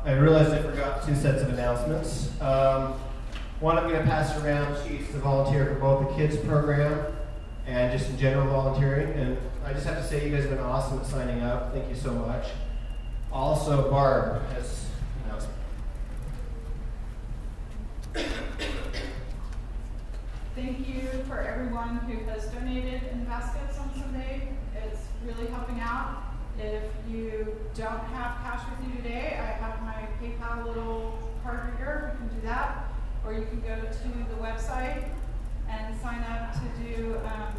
I realized I forgot 2 sets of announcements. One, I'm going to pass around sheets to volunteer for both the kids program and just in general volunteering. And I just have to say, you guys have been awesome at signing up. Thank you so much. Also, Barb has an announcement. Thank you for everyone who has donated in baskets on Sunday. It's really helping out. If you don't have cash with you today, I have my PayPal little card reader. You can do that. Or you can go to the website and sign up to do a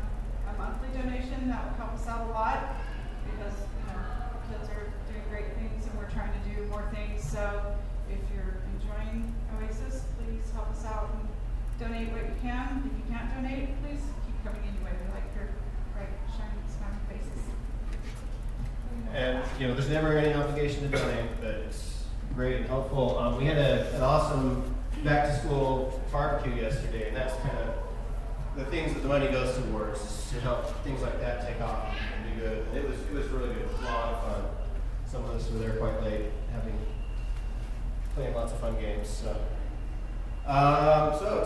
monthly donation. That would help us out a lot because kids are doing great things and we're trying to do more things. So if you're enjoying Oasis, please help us out and donate what you can. If you can't donate, please keep coming anyway. We like your bright, shining, smiling faces. And there's never any obligation to donate, but it's great and helpful. We had an awesome back-to-school barbecue yesterday, and that's kind of the things that the money goes towards, is to help things like that take off and be good. And it was really good. It was a lot of fun. Some of us were there quite late, playing lots of fun games. So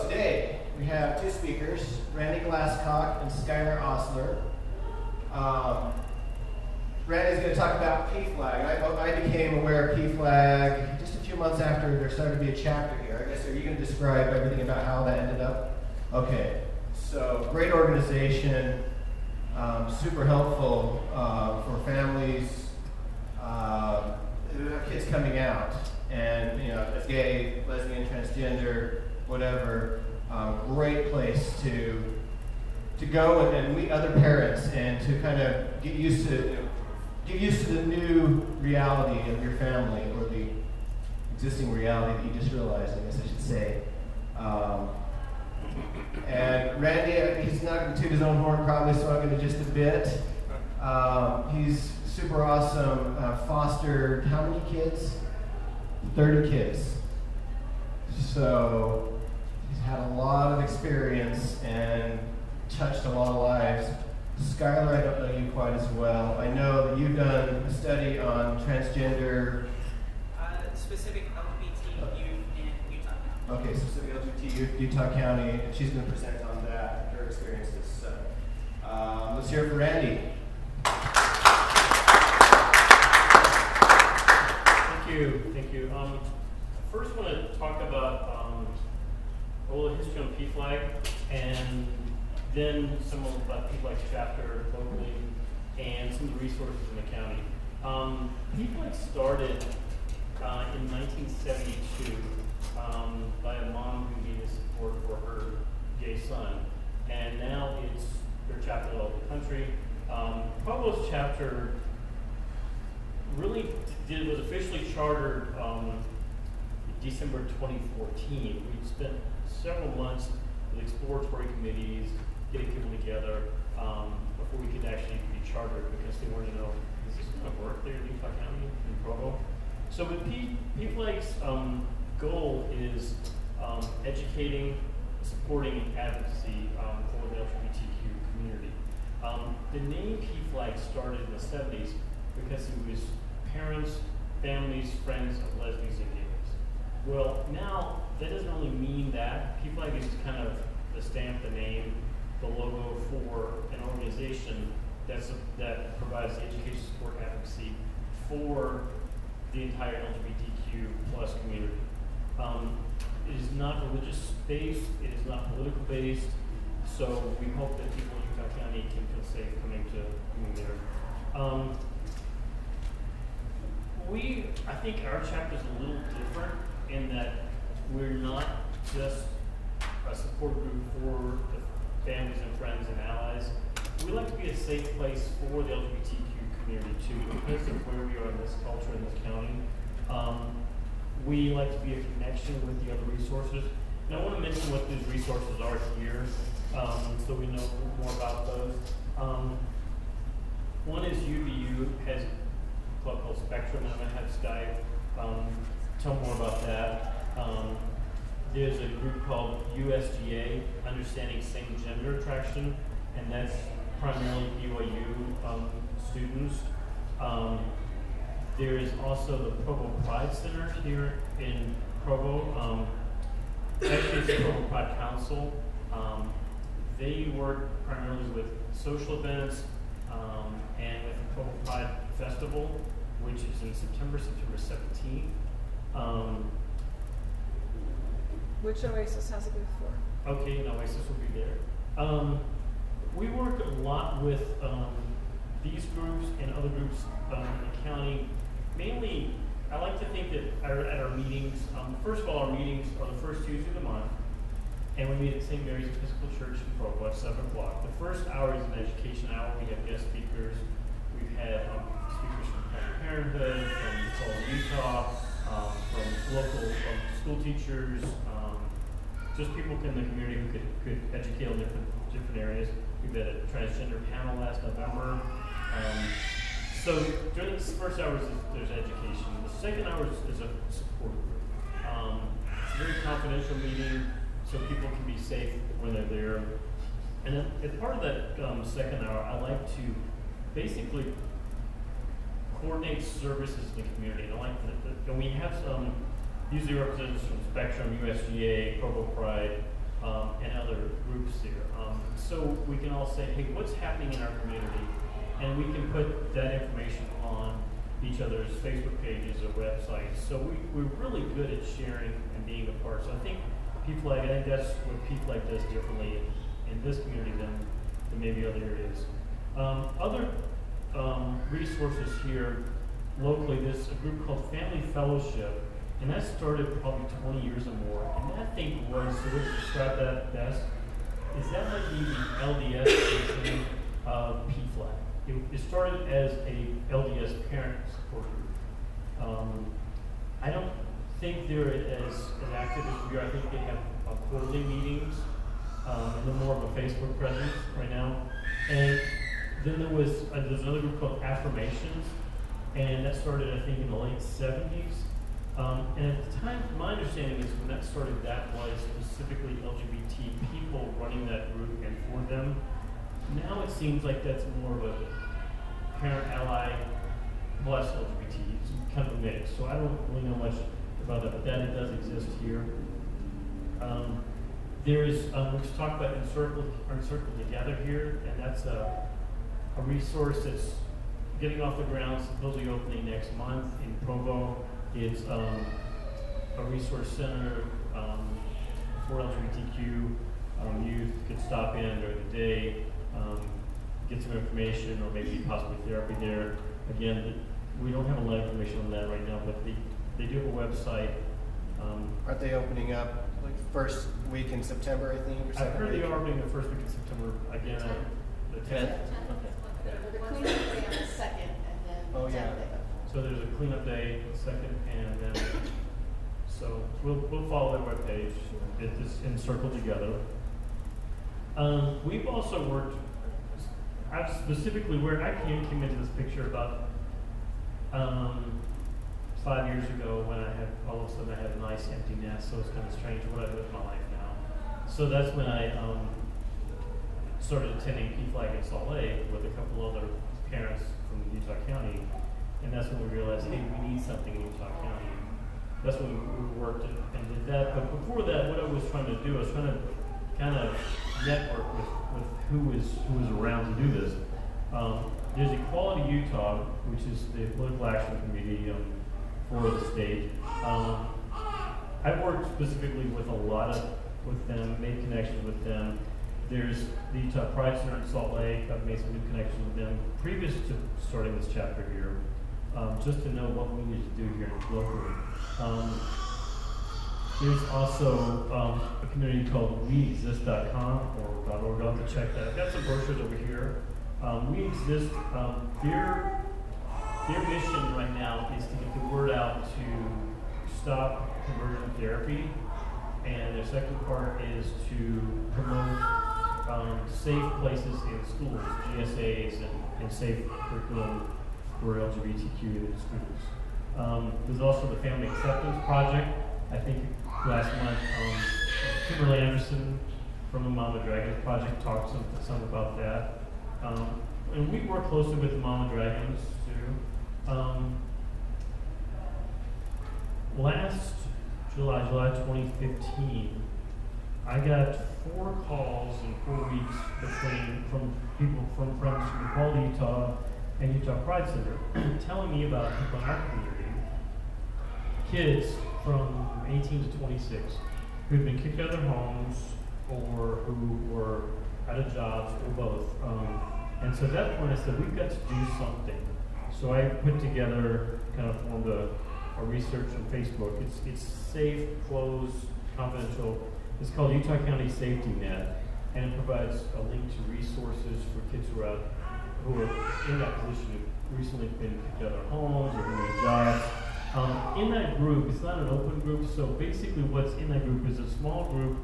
today we have 2 speakers, Randy Glasscock and Skylar Ostler. Randy's going to talk about PFLAG. I became aware of PFLAG just a few months after there started to be a chapter here. I guess, are you going to describe everything about how that ended up? Okay, so great organization, super helpful for families who have kids coming out, and as gay, lesbian, transgender, whatever, great place to go and meet other parents and to kind of get used to the new reality of your family, or the existing reality that you just realized, I guess I should say. And Randy, he's not going to toot his own horn probably, so I'm going to just a bit. He's super awesome, fostered how many kids? 30 kids. So he's had a lot of experience and touched a lot of lives. Skylar, I don't know you quite as well. I know that you've done a study on transgender. Specific LGBT youth in Utah County. Okay, specific LGBT youth, Utah County, and she's going to present on that, her experiences. So, let's hear it for Randy. Thank you. First, I want to talk about a little history on PFLAG, and then some about PFLAG's chapter locally, and some of the resources in the county. PFLAG started in 1972 by a mom who needed support for her gay son, and now it's their chapter all over the country. Provo's chapter really was officially chartered December 2014. We spent several months with exploratory committees, getting people together before we could actually be chartered, because they wanted to know, is this going to work there in Utah County, in Provo? So with PFLAG's goal is educating, supporting, and advocacy for the LGBTQ community. The name PFLAG started in the 70s because it was parents, families, friends of lesbians and gays. Well, now that doesn't only mean that. PFLAG is kind of the stamp, the name, the logo for an organization that provides education, support, advocacy for the entire LGBTQ plus community. It is not religious based, it is not political based, so we hope that people in Utah County can feel safe coming there. I think our chapter is a little different in that we're not just a support group for the families and friends and allies. We like to be a safe place for the LGBTQ community too, because of where we are in this culture, in this county. We like to be a connection with the other resources. And I want to mention what these resources are here, so we know more about those. One is UVU has a club called Spectrum, and I'm going to have Sky tell more about that. There's a group called USGA, Understanding Same Gender Attraction, and that's primarily BYU students. There is also the Provo Pride Center here in Provo. Actually, it's the Provo Pride Council. They work primarily with social events and with the Provo Pride Festival, which is in September 17th. Which Oasis has a booth for? Okay, and Oasis will be there. We work a lot with these groups and other groups in the county. Mainly, I like to think that at our meetings, first of all, our meetings are the first Tuesday of the month, and we meet at St. Mary's Episcopal Church in Provo at 7 o'clock. The first hour is an education hour. We have guest speakers. We've had speakers from Planned Parenthood, from Utah, from local school teachers, just people in the community who could educate on different areas. We've had a transgender panel last November. So during this first hour, there's education. The second hour is a support group. It's a very confidential meeting, so people can be safe when they're there. And then as part of that second hour, I like to basically coordinate services in the community. And I like and we have some usually representatives from Spectrum, USGA, Provo Pride, and other groups there. So we can all say, hey, what's happening in our community? And we can put that information on each other's Facebook pages or websites. So we're really good at sharing and being a part. So I think PFLAG, I think that's what PFLAG does differently in this community than maybe other areas. Other resources here locally, there's a group called Family Fellowship, and that started probably 20 years or more. And that thing was, so to describe that best, is that might be the LDS version of PFLAG. It started as a LDS parent support group. I don't think they're as active as we are. I think they have quarterly meetings, and they're more of a Facebook presence right now. And then there's another group called Affirmations, and that started, I think, in the late 70s. And at the time, my understanding is when that started, that was specifically LGBT people running that group and for them. Now it seems like that's more of a parent ally plus LGBT. It's kind of a mix. So I don't really know much about that, but that it does exist here. There's, let's talk about Encircle Together here, and that's a resource that's getting off the ground, supposedly opening next month in Provo. It's a resource center for LGBTQ youth. Could stop in during the day, get some information, or maybe possibly therapy there. Again, we don't have a lot of information on that right now, but they do have a website. Aren't they opening up like first week in September, I think? Or I've heard they are opening the first week in September. Again, the 10th. The cleanup day on the 2nd, and then Oh, the 10th yeah. they open. So there's a cleanup day, second, and then so we'll follow their webpage. It's Encircle Together. We've also worked. I've specifically where I came into this picture about 5 years ago when I had all of a sudden I had a nice empty nest. So it's kind of strange what I do with my life now. So that's when I started attending PFLAG in Salt Lake with a couple other parents from Utah County. And that's when we realized, hey, we need something in Utah County. That's when we worked and did that. But before that, what I was trying to do, I was trying to kind of network with who is around to do this. There's Equality Utah, which is the political action committee for the state. I've worked specifically with with them, made connections with them. There's the Utah Pride Center in Salt Lake. I've made some new connections with them previous to starting this chapter here, just to know what we need to do here locally. There's also a community called weexist.com or .org. I'll have to check that. I've got some brochures over here. We Exist, their mission right now is to get the word out to stop conversion therapy. And the second part is to promote safe places in schools, GSAs, and safe curriculum for LGBTQ students. There's also the Family Acceptance Project. I think last month, Kimberly Anderson from the Mama Dragons Project talked some about that. And we work closely with the Mama Dragons too. last July 2015, I got 4 calls in 4 weeks from people from friends from Equality Utah and Utah Pride Center telling me about people in our community, kids from 18 to 26, who've been kicked out of their homes or who were out of jobs or both. And so at that point I said, we've got to do something. So I put together, kind of formed a research on Facebook. It's safe, closed, confidential. It's called Utah County Safety Net, and it provides a link to resources for kids who are in that position who've recently been kicked out of their homes or doing jobs. In that group, it's not an open group, so basically what's in that group is a small group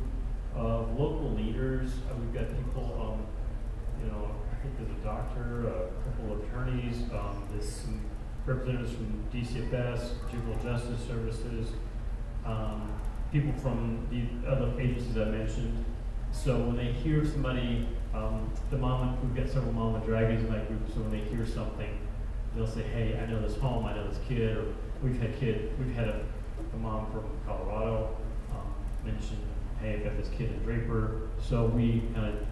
of local leaders. We've got people, I think there's a doctor, a couple of attorneys, there's some representatives from DCFS, Juvenile Justice Services, people from the other agencies I mentioned. So when they hear somebody, we've got several mama dragons in that group, so when they hear something, they'll say, hey, I know this home, I know this kid, or we've had a mom from Colorado mention, hey, I've got this kid in Draper, so we kind of,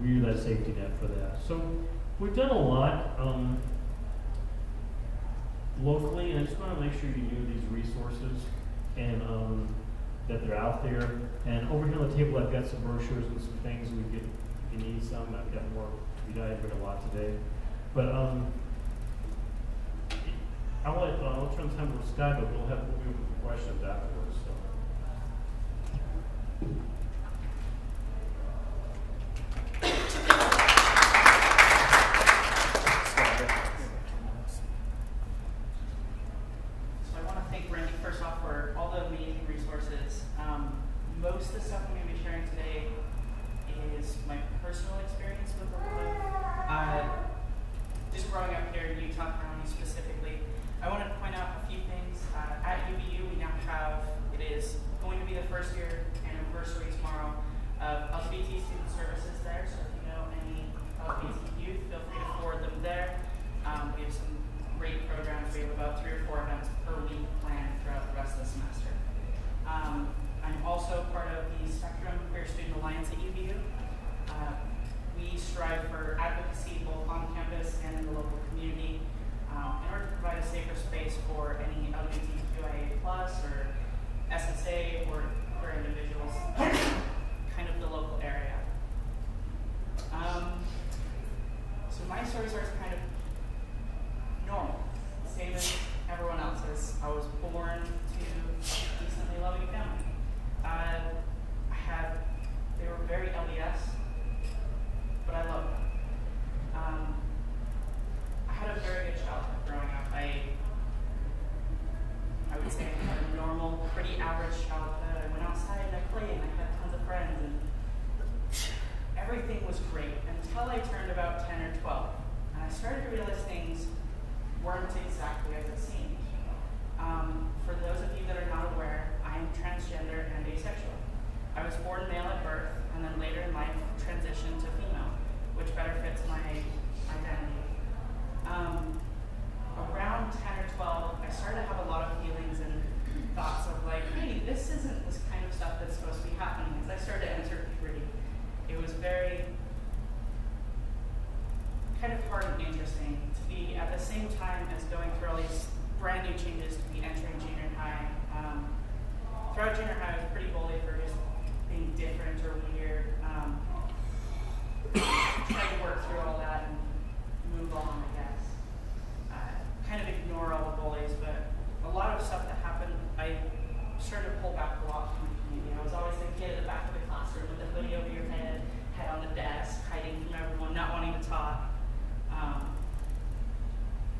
we're that safety net for that. So we've done a lot locally, and I just want to make sure you knew these resources and that they're out there. And over here on the table, I've got some brochures and some things if you need some. I've got more. We did a lot today, but I'll turn the time over to Sky, but we'll be open for questions afterwards. So. Most of the stuff I'm going to be sharing today is my personal experience with Provo. Just growing up here in Utah County specifically, I want to point out a few things. At UVU, we now have, it is going to be the first year anniversary tomorrow of LGBT student services there. So if you know any LGBT youth, feel free to forward them there. We have some great programs. We have about 3 or 4 events per week planned throughout the rest of the semester. I'm also part of the Spectrum Queer Student Alliance at UVU. We strive for advocacy both on campus and in the local community in order to provide a safer space for any LGBTQIA+ or SSA or queer individuals kind of the local area. So my story starts kind of normal, same as everyone else's. I was born to a decently loving family. They were very LDS, but I loved them. I had a very good childhood growing up. I would say I had a normal, pretty average childhood. I went outside and I played and I had tons of friends and everything was great until I turned about 10 or 12. And I started to realize things weren't exactly as it seemed. For those of you that are not aware, I am transgender and asexual. I was born male at birth and then later in life transitioned to female, which better fits my identity. Around 10 or 12, I started to have a lot of feelings and thoughts of like, hey, this isn't this kind of stuff that's supposed to be happening. As I started to enter puberty, it was very kind of hard and interesting to be at the same time as going through all these brand new changes to be entering junior high. Throughout junior high, I was pretty bullied for just being different or weird. Tried to work through all that and move on, I guess. Kind of ignore all the bullies, but a lot of stuff that happened, I started to pull back a lot from the community. I was always the kid at the back of the classroom with the hoodie over your head on the desk, hiding from everyone, not wanting to talk.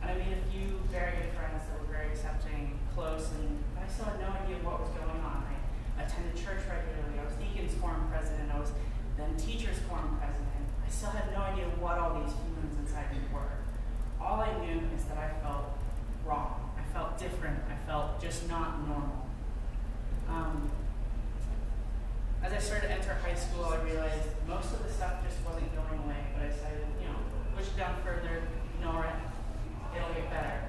And I made a few very good friends that were very accepting, close, but I still had no idea what was going on. I attended church regularly. I was deacon's quorum president. I was then teacher's quorum president. I still had no idea what all these humans inside me were. All I knew is that I felt wrong. I felt different. I felt just not normal. As I started to enter high school, I realized most of the stuff just wasn't going away, but I decided, push it down further, ignore it. It'll get better.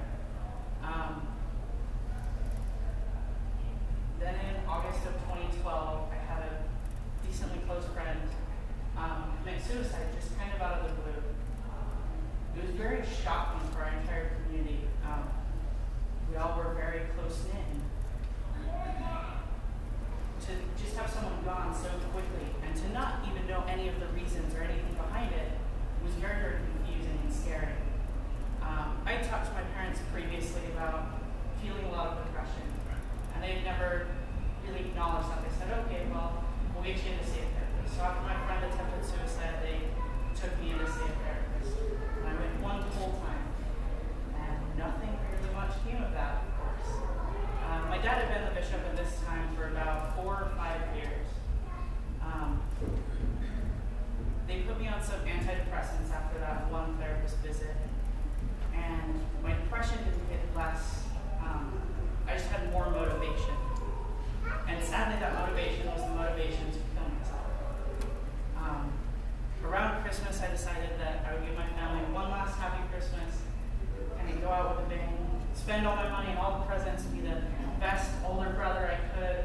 spend all my money and all the presents, be the best older brother I could.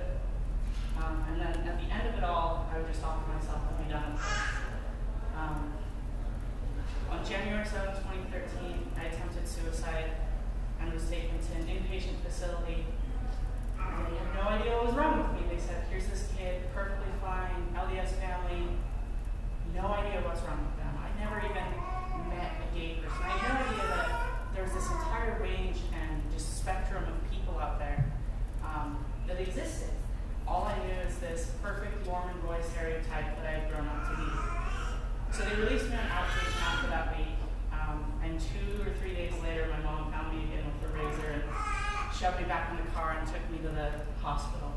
And then at the end of it all, I would just offer myself to be done. On January 7, 2013, I attempted suicide and was taken to an inpatient facility. They had no idea what was wrong with me. They said, here's this kid, perfectly fine, LDS family, no idea what's wrong with them. I never even met a gay person. I had no idea that there was this entire range and just spectrum of people out there that existed. All I knew is this perfect Mormon boy stereotype that I had grown up to be. So they released me on outpatient after that week, and 2 or 3 days later, my mom found me again with a razor and shoved me back in the car and took me to the hospital.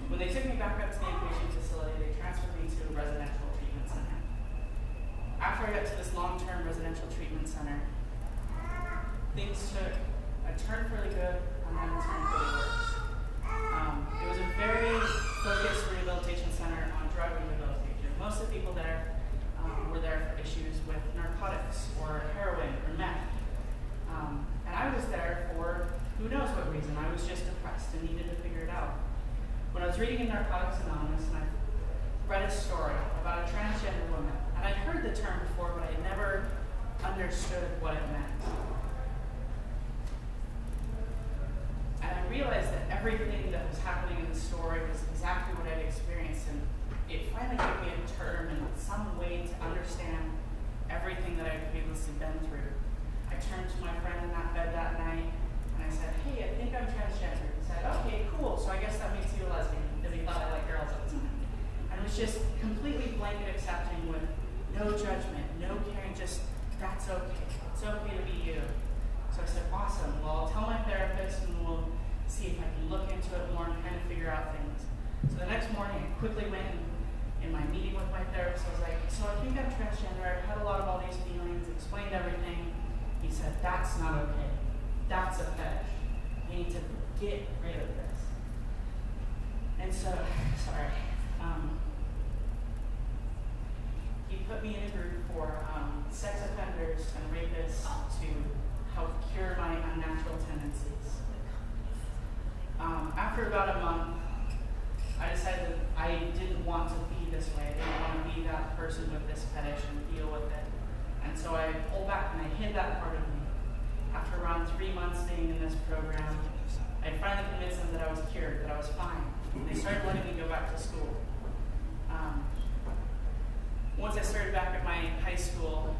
When they took me back up to the inpatient facility, they transferred me to a residential treatment center. After I got to this long-term residential treatment center, things took a turn for the good and then a turn for the worse. It was a very focused rehabilitation center on drug rehabilitation. Most of the people there were there for issues with narcotics or heroin or meth. And I was there for who knows what reason. I was just depressed and needed to figure it out. When I was reading in Narcotics Anonymous, and I read a story about a transgender woman, and I'd heard the term before, but I had never understood what it meant. And I realized that everything that was happening in the story was exactly what I'd experienced, and it finally gave me a term and some way to understand everything that I'd previously been through. I turned to my friend in that bed that night, and I said, hey, I think I'm transgender. He said, okay, cool, so I guess that makes you a lesbian, because he thought I liked girls at the time. And it was just completely blanket accepting with no judgment, no caring, just, that's okay. It's okay to be you. So I said, awesome, well, I'll tell my therapist and we'll see if I can look into it more and kind of figure out things. So the next morning, I quickly went in my meeting with my therapist. I was like, so I think I'm transgender. I've had a lot of all these feelings, explained everything. He said, that's not okay. That's a fetish. You need to get rid of this. And so, sorry. He put me in a group for sex offenders and rapists to help cure my unnatural tendencies. After about a month, I decided that I didn't want to be this way. I didn't want to be that person with this fetish and deal with it. And so I pulled back and I hid that part of me. After around 3 months being in this program, I finally convinced them that I was cured, that I was fine. And they started letting me go back to school. Once I started back at my high school,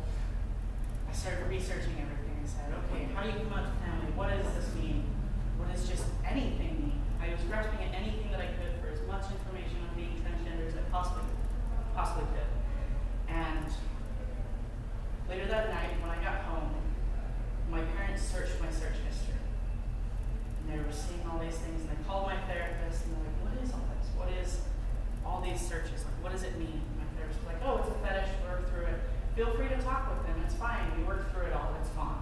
I started researching everything. I said, okay, how do you come out to family? What does this mean? What does just anything mean? I was grasping at anything that I could for as much information on being transgender as I possibly could. And later that night, when I got home, my parents searched my search history. And they were seeing all these things, and they called my therapist, and they're like, what is all this? What is all these searches? Like, what does it mean? My therapist was like, oh, it's a fetish, work through it. Feel free to talk with them, it's fine. We worked through it all, it's gone.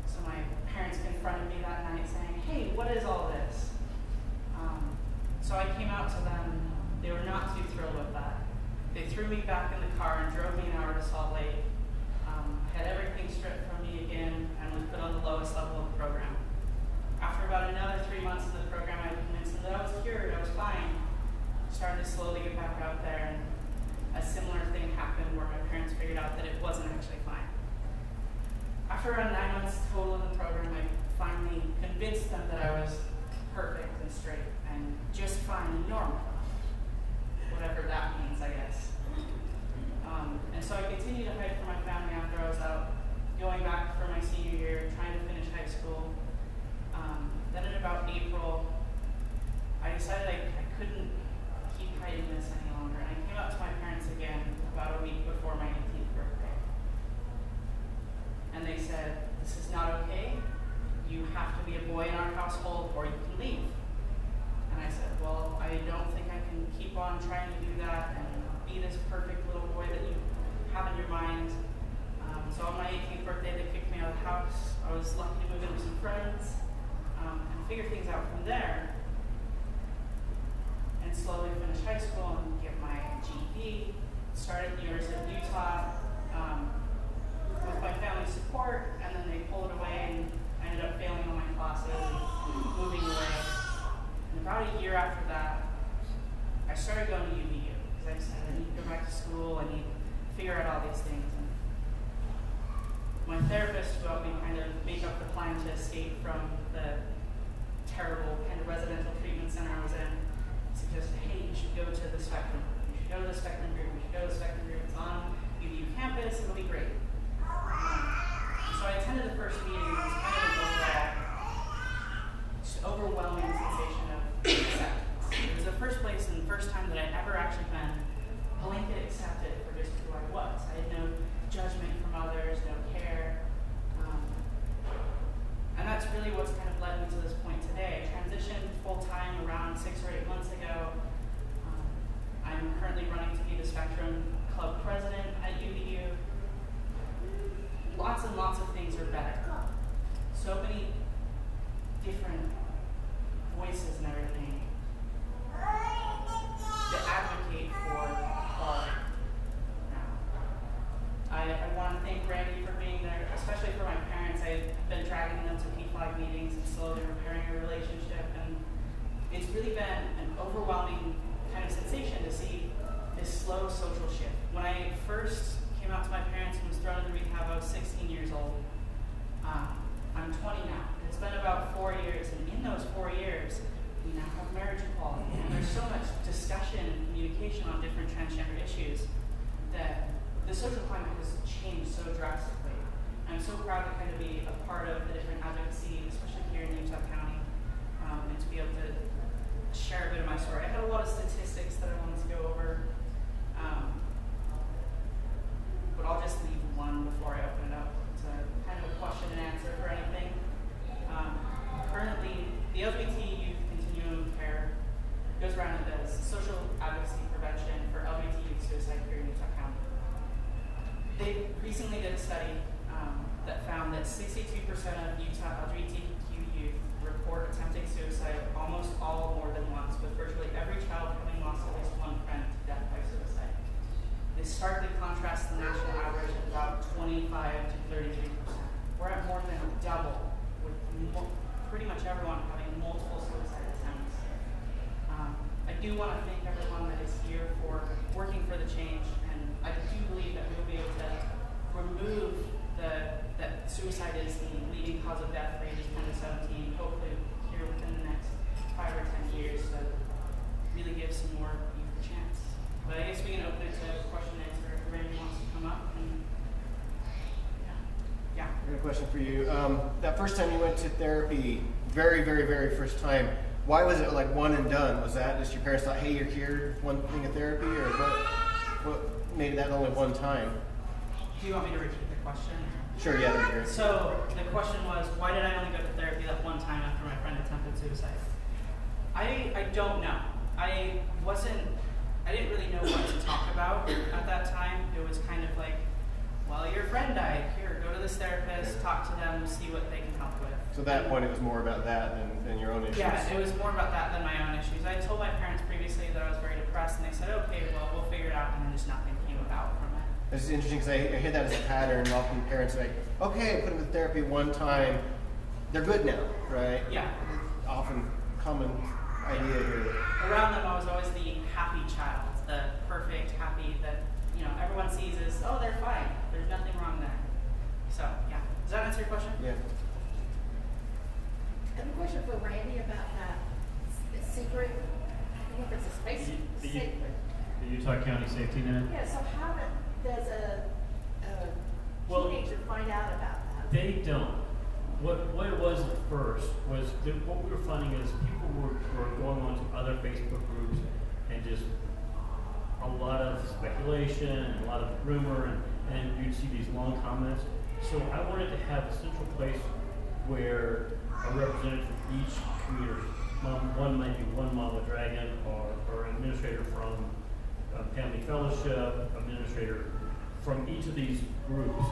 So my parents confronted me that night saying, hey, what is all this? So I came out to them. They were not too thrilled with that. They threw me back in the car and drove me an hour to Salt Lake. Had everything stripped from me again and was put on the lowest level of the program. After about another 3 months in the program, I convinced them that I was cured, I was fine. Started to slowly get back out there, and a similar thing happened where my parents figured out that it wasn't actually fine. After around 9 months total in the program, I finally convinced them that I was perfect and straight and just fine and normal. Whatever that means, I guess. And so I continued to hide from my family after I was out, going back for my senior year, trying to finish high school. Then in about April, I decided I couldn't keep hiding this any longer. And I came out to my parents again about a week before my 18th birthday. And they said, this is not okay. You have to be a boy in our household or you can leave. And I said, well, I don't think I can keep on trying to do that and be this perfect little boy that you have in your mind. So on my 18th birthday, they kicked me out of the house. I was lucky to move in with some friends and figure things out from there. And slowly finish high school and get my GED. Started at the University of Utah with my family's support, and then they pulled it away and I ended up failing on my therapist who helped me kind of make up the plan to escape from the terrible kind of residential treatment center I was in, suggested, hey, you should go to the spectrum. You should go to the spectrum group. You should go to the spectrum group. It's on UVU campus. It'll be great. So I attended the first meeting, and it was kind of an overwhelming sensation of acceptance. It was the first place and the first time that I'd ever actually been blanket accepted for just who I was. I had no judgment from others, no care. And that's really what's kind of led me to this point today. I transitioned full-time around 6 or 8 months ago. I'm currently running to be the Spectrum Club president at UVU. Lots and lots of things are better. So many different voices and everything that advocate for equality. I want to thank Randy for being there, especially for my parents. I've been dragging them to PFLAG meetings and slowly repairing a relationship, and it's really been an overwhelming kind of sensation to see this slow social shift. When I first came out to my parents and was thrown into rehab, I was 16 years old. I'm 20 now. It's been about 4 years, and in those 4 years, we now have marriage equality, and there's so much discussion and communication on different transgender issues that the social climate has changed so drastically. I'm so proud to kind of be a part of the different advocacy, especially here in Utah County, and to be able to share a bit of my story. I had a lot of statistics that I wanted to go over, but I'll just leave one before I open it up. It's a kind of a question and answer for anything. Currently, the LGBT Youth Continuum of Care goes around and does social advocacy prevention for LGBT youth suicide here in Utah County. They recently did a study that found that 62% of Utah LGBTQ youth report attempting suicide, almost all more than once, with virtually every child having lost at least one friend to death by suicide. This starkly contrasts the national average of about 25 to 33%. We're at more than double, with pretty much everyone having multiple suicide attempts. I do want to thank everyone that is here for working for the change, and I do believe that we will be able to remove that suicide is the leading cause of death for ages 10 to 17, hopefully here within the next 5 or 10 years, to really give some more youth a chance. But I guess we can open it to question and answer if Randy wants to come up. And yeah. I got a question for you. That first time you went to therapy, very, very, very first time, why was it like one and done? Was that just your parents thought, hey, you're cured, one thing of therapy, or what made that only one time? Do you want me to repeat the question? Sure, yeah, that'd be great. So the question was, why did I only go to therapy that one time after my friend attempted suicide? I don't know. I didn't really know what to talk about at that time. It was kind of like, well, your friend died. Here, go to this therapist, talk to them, see what they can help with. So at that point, it was more about that than your own issues? Yeah, it was more about that than my own issues. I told my parents previously that I was very depressed, and they said, okay, well, we'll figure it out, and then just nothing came about from it. It's interesting because I hear that as a pattern. Often parents are like, okay, I put them in therapy one time, they're good now, right? Yeah. Often common idea here. Around them, I was always the happy child, the perfect, happy, that everyone sees as, oh, they're fine. There's nothing wrong there. So, yeah. Does that answer your question? Yeah. I have a question for Randy about secret. I don't know if it's a space secret. The Utah County Safety Net? Yeah, so how does a teenager find out about that? They don't. What it was at first was that what we were finding is people were going on to other Facebook groups and just a lot of speculation and a lot of rumor, and you'd see these long comments. So I wanted to have a central place where a representative from each community, one might be one Mama Dragon or an administrator from Family Fellowship, administrator from each of these groups.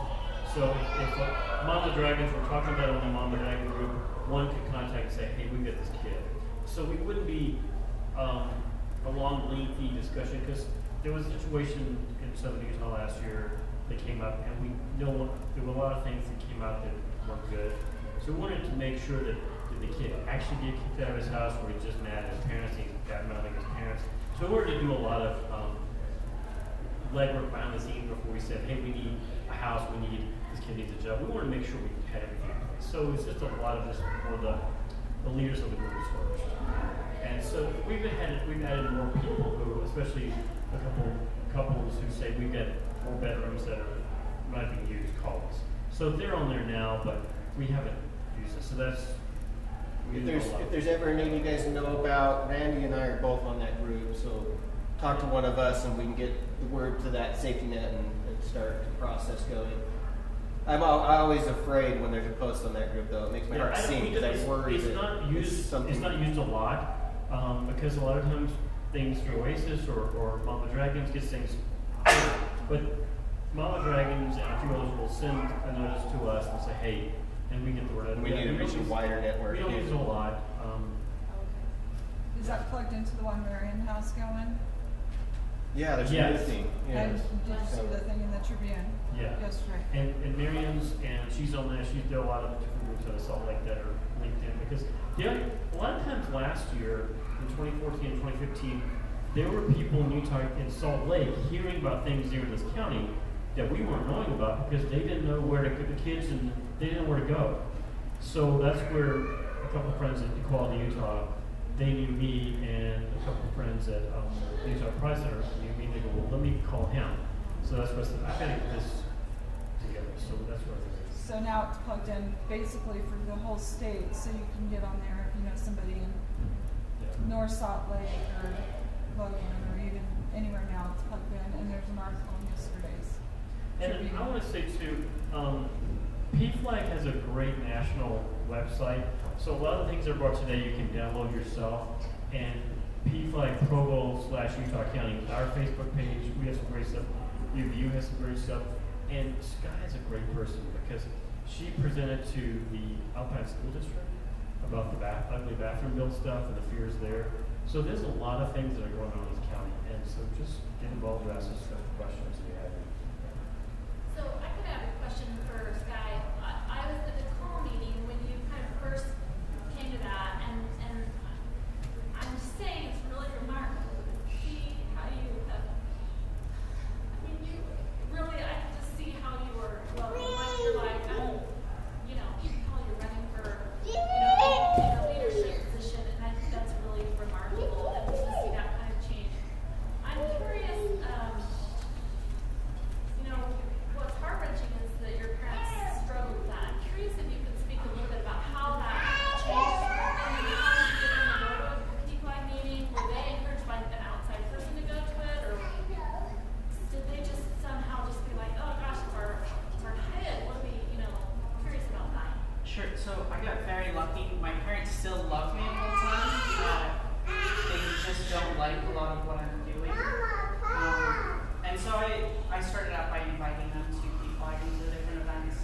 So if Mama Dragons were talking about it on the Mama Dragon group, one could contact and say, hey, we got this kid. So we wouldn't be a long, lengthy discussion, because there was a situation in Southern Utah last year that came up, and we know there were a lot of things that came out that weren't good. So we wanted to make sure that the kid actually get kicked out of his house, or he's just mad at his parents, he's got mad at his parents. So we wanted to do a lot of legwork behind the scenes before we said, hey, we need a house, we need this kid needs a job. We wanted to make sure we had everything in place. So it's just a lot of just for the leaders of the groups first. And so we've added more people who, especially a couple couples who say we've got 4 bedrooms that are not being used, call us. So they're on there now, but we haven't used it. So that's If there's ever a need you guys know about, Randy and I are both on that group, so talk to one of us and we can get the word to that safety net and start the process going. I'm always afraid when there's a post on that group, though. It makes my heart sink because I worry it's that not used. something. It's not used a lot because a lot of times things through Oasis or Mama Dragons gets things, but Mama Dragons and a few others will send a notice to us and say, hey, and we get the word out. We need to reach a wider network. We don't use it a lot. Is that plugged into the one Marion has going? Yeah, there's Yes. a new thing. Yeah. And did you see the thing in the Tribune? Yeah. Yesterday. And Miriam's, and she's on there. She's there a lot of different groups out of Salt Lake that are linked in because a lot of times last year in 2014 and 2015, there were people in Utah in Salt Lake hearing about things here in this county that we weren't knowing about because they didn't know where to get the kids and they didn't know where to go. So that's where a couple of friends at Equality Utah, they knew me, and a couple of friends at Utah Pride Center knew me. They go, well, let me call him. So that's what I said. I gotta get this together. So that's what it is. So now it's plugged in basically for the whole state, so you can get on there if you know somebody in North Salt Lake or Logan or even anywhere now. It's plugged in, and there's an article in yesterday's And Tribune. I want to say too, PFLAG has a great national website. So a lot of the things that are brought today you can download yourself. And PFLAG Provo / Utah County is our Facebook page. We have some great stuff. UVU has some great stuff. And Sky is a great person because she presented to the Alpine School District about the ugly bathroom bill stuff and the fears there. So there's a lot of things that are going on in this county. And so just get involved with us and stuff, questions you have. So I could have a question for Sky. I was at the call meeting when you kind of first came to that, and I'm just saying it's really remarkable to see how you have. I mean, you really, I can just see how you were. Well, like you're like, you know, how you're running for, a leadership position, and I think that's really remarkable, and to see that kind of change. I'm curious. What's heart-wrenching is that your parents struggled with that. I'm curious if you could speak a little bit about how that changed and how you did in the go to a PFLAG meeting. Were they encouraged by an outside person to go to it, or did they just somehow just be like, oh gosh, it's our kid? What are we, curious about that? Sure. So I got very lucky. My parents still love me all the time. They just don't like a lot of what I'm doing. And so I started out by inviting them to PFLAG and to different events,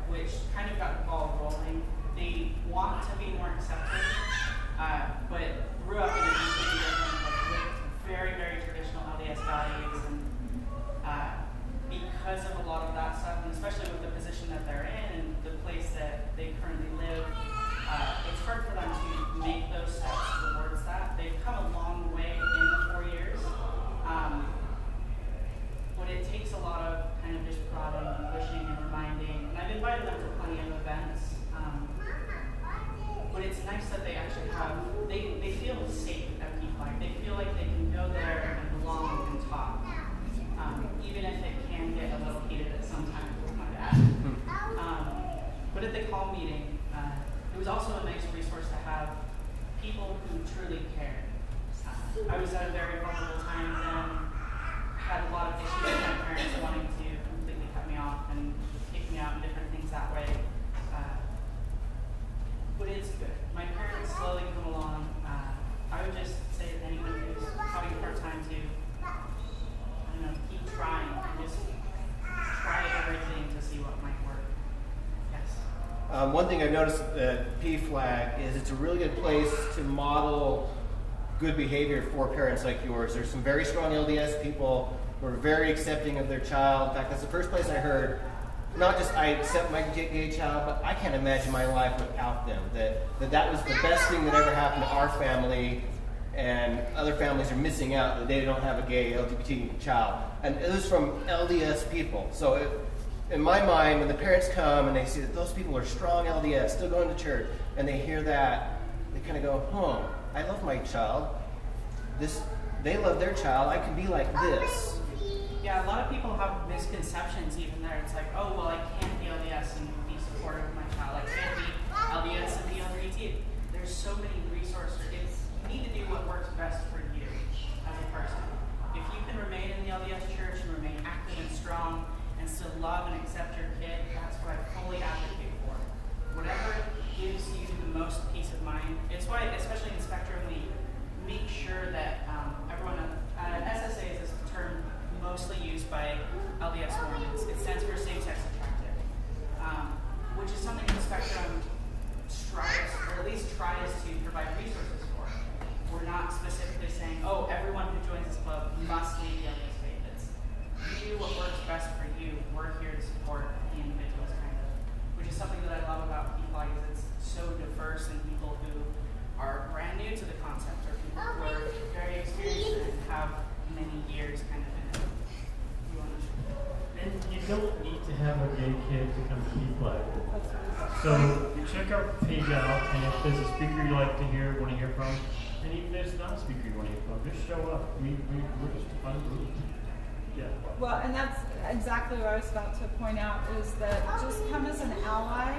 which kind of got the ball rolling. They want to be more accepting, but grew up in a completely different, with very, very traditional LDS values, and because of a lot of that stuff, and especially with the position that they're in and the place that they currently live, it's hard for them to make those steps towards that. They've come a long way in the 4 years. But it takes a lot of kind of just prodding and pushing and reminding. And I've invited them to plenty of events. But it's nice that they actually have, they feel safe at PFLAG. They feel like they can go there and belong and talk. Even if it can get a little heated at some times with my dad. But at the call meeting, it was also a nice resource to have people who truly care. I was at a very vulnerable time then. Had a lot of issues with my parents wanting to completely cut me off and kick me out and different things that way. But it's good. My parents slowly come along. I would just say to anyone who's having a hard time to, keep trying and just try everything to see what might work. Yes. One thing I've noticed at PFLAG is it's a really good place to model good behavior for parents like yours. There's some very strong LDS people who are very accepting of their child. In fact, that's the first place I heard, not just I accept my gay child, but I can't imagine my life without them. That was the best thing that ever happened to our family, and other families are missing out that they don't have a gay LGBT child. And it was from LDS people. So in my mind, when the parents come and they see that those people are strong LDS, still going to church, and they hear that, they kind of go, I love my child. They love their child. I can be like this. Yeah, a lot of people have misconceptions even there. It's like, oh, well, I can't be LDS and be supportive of my child. I can't be LDS and be LGBT. There's so many resources. You need to do what works best for you as a person. If you can remain in the LDS church and remain active and strong and still love and accept your kid, that's what I fully advocate for. Whatever gives you the most peace of mind. It's why, especially in Spectrum, we make sure that everyone, SSA is a term mostly used by LDS Mormons. It stands for same-sex attracted, which is something the Spectrum strives, or at least tries to provide resources for. We're not specifically saying, oh, everyone who joins this club must leave the LDS faith. It's do what works best for you. We're here to support the individuals, kind of, which is something that I love about PFLAG is it's so diverse in people who are brand new to the concept, or people who are very experienced and have many years kind of in it. And you don't need to have a gay kid to come to PFLAG. So check our page out, and if there's a speaker you like to want to hear from, and even if there's not a speaker you want to hear from, just show up. We're just a fun group. Yeah. Well, and that's exactly what I was about to point out, is that just come as an ally.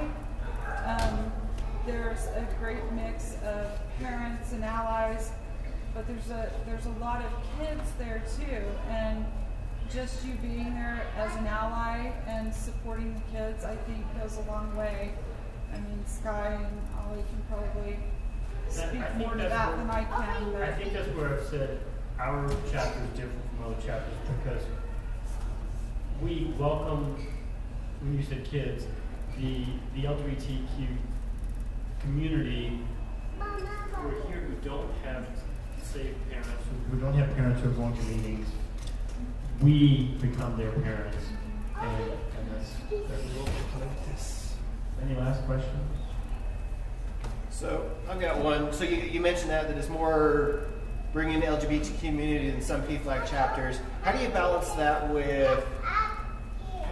There's a great mix of parents and allies, but there's a lot of kids there too, and just you being there as an ally and supporting the kids, I think, goes a long way. I mean, Sky and Ollie can probably speak more to that than I can. But I think that's where I've said our chapter is different from other chapters, because we welcome, when you said kids, the LGBTQ community who are here who don't have safe parents, who don't have parents who are going to meetings. We become their parents, and that's this. Any last questions? So I've got one. So you mentioned that it's more bringing the LGBT community than some PFLAG chapters. How do you balance that with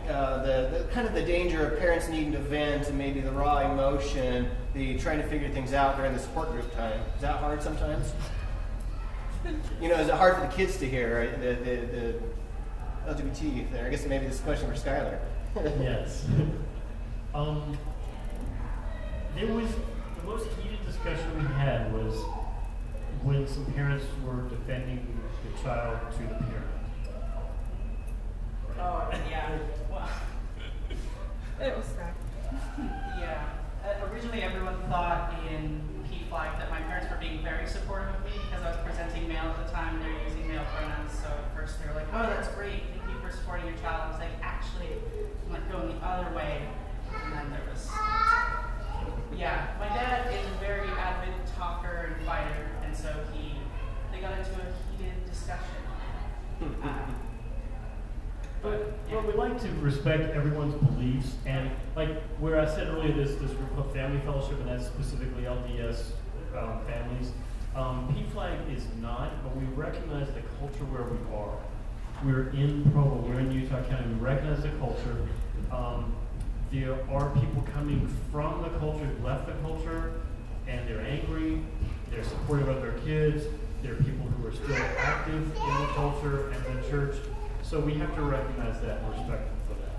the kind of the danger of parents needing to vent and maybe the raw emotion, the trying to figure things out during the support group time? Is that hard sometimes? Is it hard for the kids to hear, right? The LGBT there. I guess maybe this is a question for Skylar. Yes. There was the most heated discussion we had was when some parents were defending the child to the parent. Oh, yeah. Well, it was Sky. yeah. Originally, everyone thought in PFLAG that my parents were being very supportive of me because I was presenting male at the time. They're using male pronouns, so at first they were like, "Oh, that's great. Thank you for supporting your child." I was like, "Actually, I'm like going the other way." And then there was, yeah. My dad is a very avid talker and fighter, and so they got into a heated discussion. But we like to respect everyone's beliefs, and like where I said earlier, this group of family fellowship, and that's specifically LDS families. PFLAG is not, but we recognize the culture where we are. We're in Provo, we're in Utah County, we recognize the culture. There are people coming from the culture, who left the culture, and they're angry, they're supportive of their kids, there are people who are still active in the culture and the church. So we have to recognize that and respect them for that.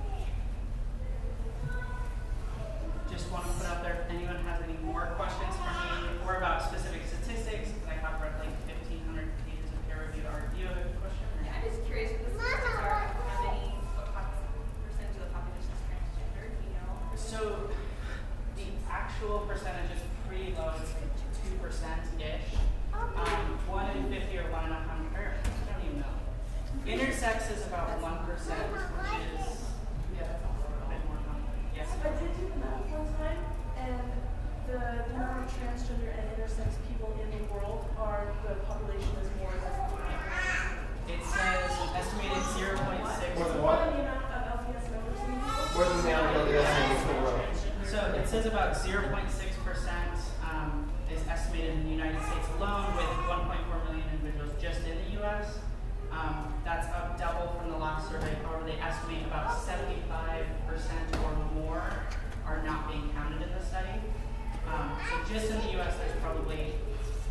Just want to put out there if anyone has any more questions for me or about specific statistics, because I have read like 1,500 pages of peer reviewed art. Do you have a question? Yeah, I'm just curious what the statistics are. How many, what percentage of the population is transgender? Do you know? So the actual percentage is pretty low. It's like 2%-ish. 1 in 50 or 1 in 100. I don't even know. Intersex is about 1%, which is a bit more common. Yes. I did do the math one time, and the number of transgender and intersex people in the world the population is more than It says an estimated 0.6. More than more what? than the amount of LDS members in the world. More than the LDS members in the world. So it says about 0.6% is estimated in the United States alone, with 1.4 million individuals just in the U.S. That's up double from the last survey. However, they estimate about 75% or more are not being counted in the study. So just in the U.S., there's probably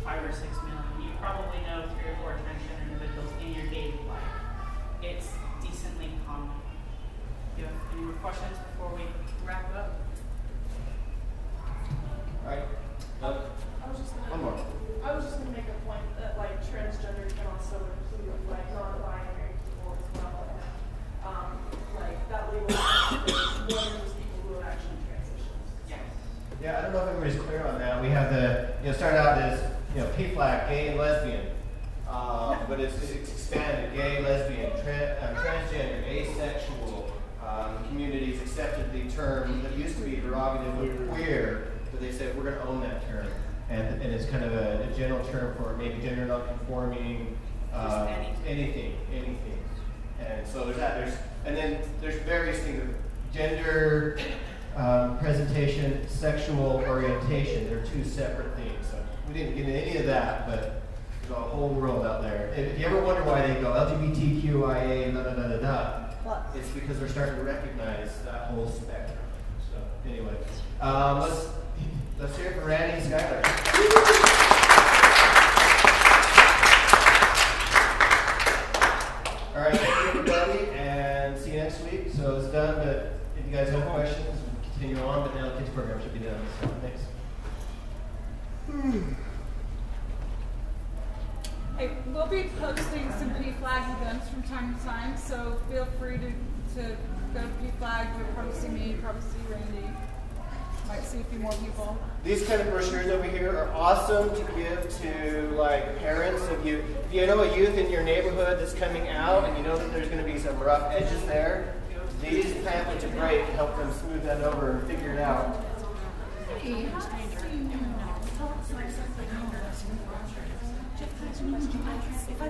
5 or 6 million. You probably know 3 or 4 transgender individuals in your daily life. It's decently common. Do you have any more questions before we wrap up? All right. I was just One more. gonna make a point that like transgender can also include like non-binary people as well. Like that label is more than just people who have actually transitioned. Yes. Yeah, I don't know if everybody's clear on that. We have the, started out as, PFLAG, gay and lesbian. But it's expanded, gay, lesbian, transgender, asexual. Communities accepted the term that used to be derogative of queer, but they said we're going to own that term. And it's kind of a general term for maybe gender non-conforming, anything. And so there's that. And then there's various things of gender, presentation, sexual orientation. They're 2 separate things. So we didn't get into any of that, but there's a whole world out there. If you ever wonder why they go LGBTQIA, it's because they're starting to recognize that whole spectrum. So anyway, let's hear it for Randy and Skylar. All right, thank you everybody, and see you next week. So it's done, but if you guys have questions, we'll continue on, but now the kids program should be done. So thanks. Hey, we'll be posting some PFLAG events from time to time, so feel free to go to PFLAG. You'll probably see me, probably see Randy. Might see a few more people. These kind of brochures over here are awesome to give to like parents. If you know a youth in your neighborhood that's coming out and you know that there's going to be some rough edges there, these pamphlets are great to help them smooth that over and figure it out. If I